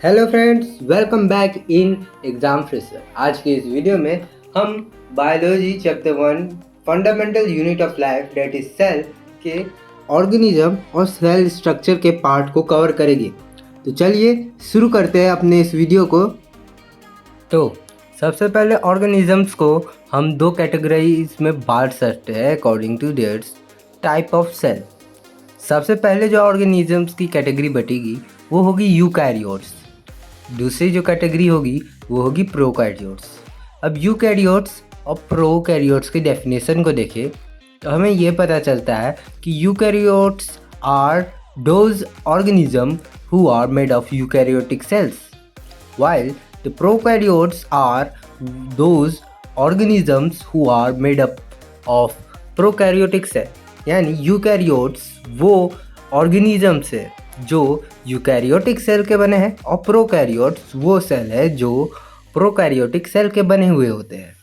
Hello friends, welcome back in exam fresher. आज के इस वीडियो में हम biology chapter 1 fundamental unit of life that is cell के ऑर्गेनिज्म और सेल स्ट्रक्चर के पार्ट को कवर करेंगे। तो चलिए शुरू करते हैं अपने इस वीडियो को। तो सबसे पहले ऑर्गेनिजम्स को हम दो कैटेगरीज में बांट सकते हैं according to their type of cell. सबसे पहले जो ऑर्गेनिजम्स की कैटेगरी बटेगी वो होगी यूकैरियोट्स। दूसरी जो कैटेगरी होगी वो होगी प्रोकैरियोट्स। अब यूकैरियोट्स और प्रोकैरियोट्स की डेफिनेशन को देखें तो हमें ये पता चलता है कि eukaryotes are those organism who are made of eukaryotic cells, while the prokaryotes are those organisms who are made up of prokaryotic cell। यानी यूकैरियोट्स वो ऑर्गेनिजम्स है जो यूकैरियोटिक सेल के बने हैं और प्रोकैरियोट्स वो सेल है जो प्रोकैरियोटिक सेल के बने हुए होते हैं।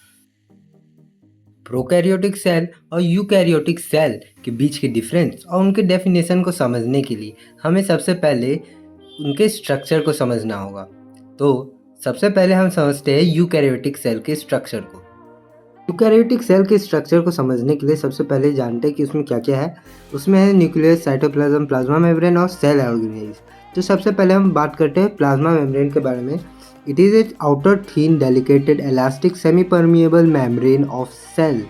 प्रोकैरियोटिक सेल और यूकैरियोटिक सेल के बीच के डिफरेंस और उनके डेफिनेशन को समझने के लिए हमें सबसे पहले उनके स्ट्रक्चर को समझना होगा। तो सबसे पहले हम समझते हैं यूकैरियोटिक सेल के स्ट्रक्चर को। यूकैरियोटिक सेल के स्ट्रक्चर को समझने के लिए सबसे पहले जानते हैं कि उसमें क्या क्या है। उसमें है न्यूक्लियस, साइटोप्लाज्म, प्लाज्मा मेम्ब्रेन और सेल ऑर्गेनेल्स। तो सबसे पहले हम बात करते हैं प्लाज्मा मेम्ब्रेन के बारे में। It is a outer thin delicated elastic semi permeable membrane of cell.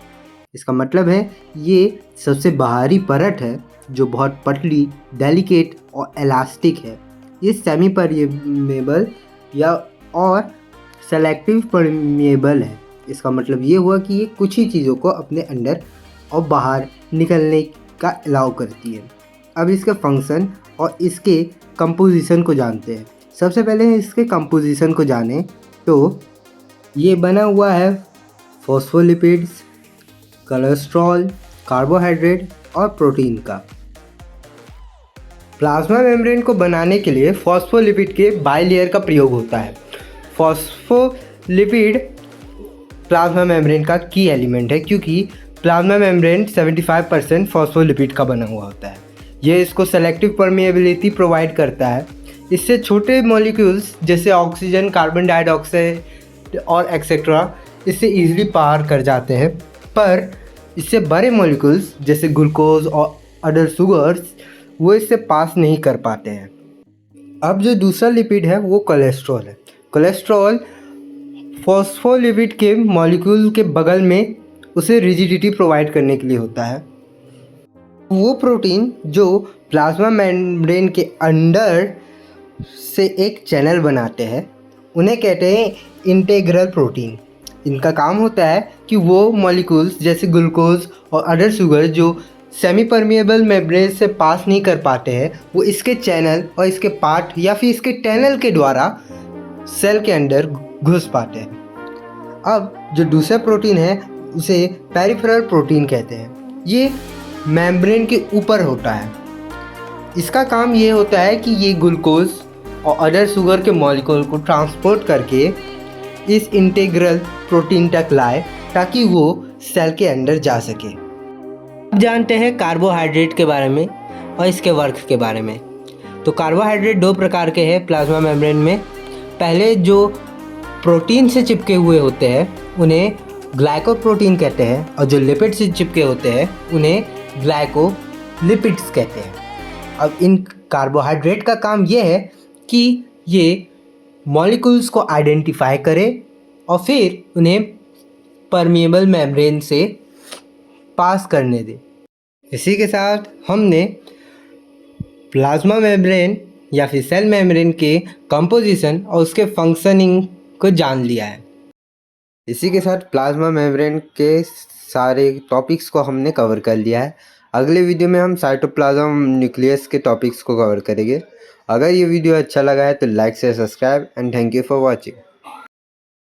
इसका मतलब है ये सबसे बाहरी परत है जो बहुत पतली, डेलिकेट और इलास्टिक है। ये सेमी परमिएबल या और सेलेक्टिव परमिएबल है। इसका मतलब ये हुआ कि ये कुछ ही चीज़ों को अपने अंदर और बाहर निकलने का अलाउ करती है। अब इसके फंक्शन और इसके कंपोजिशन को जानते हैं। सबसे पहले इसके कंपोजिशन को जाने तो ये बना हुआ है फॉस्फोलिपिड्स, कोलेस्ट्रॉल, कार्बोहाइड्रेट और प्रोटीन का। प्लाज्मा मेम्ब्रेन को बनाने के लिए फॉस्फोलिपिड के बाइलेयर का प्रयोग होता है। फॉस्फोलिपिड प्लाज्मा मेम्ब्रेन का की एलिमेंट है क्योंकि प्लाज्मा मेम्ब्रेन 75% फॉस्फोलिपिड का बना हुआ होता है। ये इसको सेलेक्टिव परमिएबिलिटी प्रोवाइड करता है। इससे छोटे मॉलिक्यूल्स जैसे ऑक्सीजन, कार्बन डाइऑक्साइड और एक्सेट्रा इससे ईजिली पार कर जाते हैं, पर इससे बड़े मॉलिक्यूल्स जैसे ग्लूकोज और अदर शुगर्स वो इससे पास नहीं कर पाते हैं। अब जो दूसरा लिपिड है वो कोलेस्ट्रॉल है। कोलेस्ट्रॉल फॉस्फोलिपिड के मॉलिक्यूल के बगल में उसे रिजिडिटी प्रोवाइड करने के लिए होता है। वो प्रोटीन जो प्लाज्मा मेम्ब्रेन के अंदर से एक चैनल बनाते हैं उन्हें कहते हैं इंटीग्रल प्रोटीन। इनका काम होता है कि वो मॉलिक्यूल्स जैसे ग्लूकोज और अदर शुगर जो सेमी परमिएबल मेम्ब्रेन से पास नहीं कर पाते हैं वो इसके चैनल और इसके पार्ट या फिर इसके टनल के द्वारा सेल के अंदर घुस पाते हैं। अब जो दूसरा प्रोटीन है उसे पेरिफेरल प्रोटीन कहते हैं। ये मेम्ब्रेन के ऊपर होता है। इसका काम ये होता है कि ये ग्लूकोज और अदर शुगर के मॉलिक्यूल को ट्रांसपोर्ट करके इस इंटीग्रल प्रोटीन तक लाए ताकि वो सेल के अंदर जा सके। अब जानते हैं कार्बोहाइड्रेट के बारे में और इसके वर्क के बारे में। तो कार्बोहाइड्रेट दो प्रकार के हैं प्लाज्मा मेम्ब्रेन में। पहले जो प्रोटीन से चिपके हुए होते हैं उन्हें ग्लाइकोप्रोटीन कहते हैं और जो लिपिड से चिपके होते हैं उन्हें ग्लाइकोलिपिड्स कहते हैं। अब इन कार्बोहाइड्रेट का काम ये है कि ये मॉलिक्यूल्स को आइडेंटिफाई करे और फिर उन्हें परमिएबल मेम्ब्रेन से पास करने दे। इसी के साथ हमने प्लाज्मा मेम्ब्रेन या फिर सेल मेम्ब्रेन के कंपोजिशन और उसके फंक्शनिंग को जान लिया है। इसी के साथ प्लाज्मा मेम्ब्रेन के सारे टॉपिक्स को हमने कवर कर लिया है। अगले वीडियो में हम साइटोप्लाज्म, न्यूक्लियस के टॉपिक्स को कवर करेंगे। अगर ये वीडियो अच्छा लगा है तो लाइक से subscribe and thank you for watching.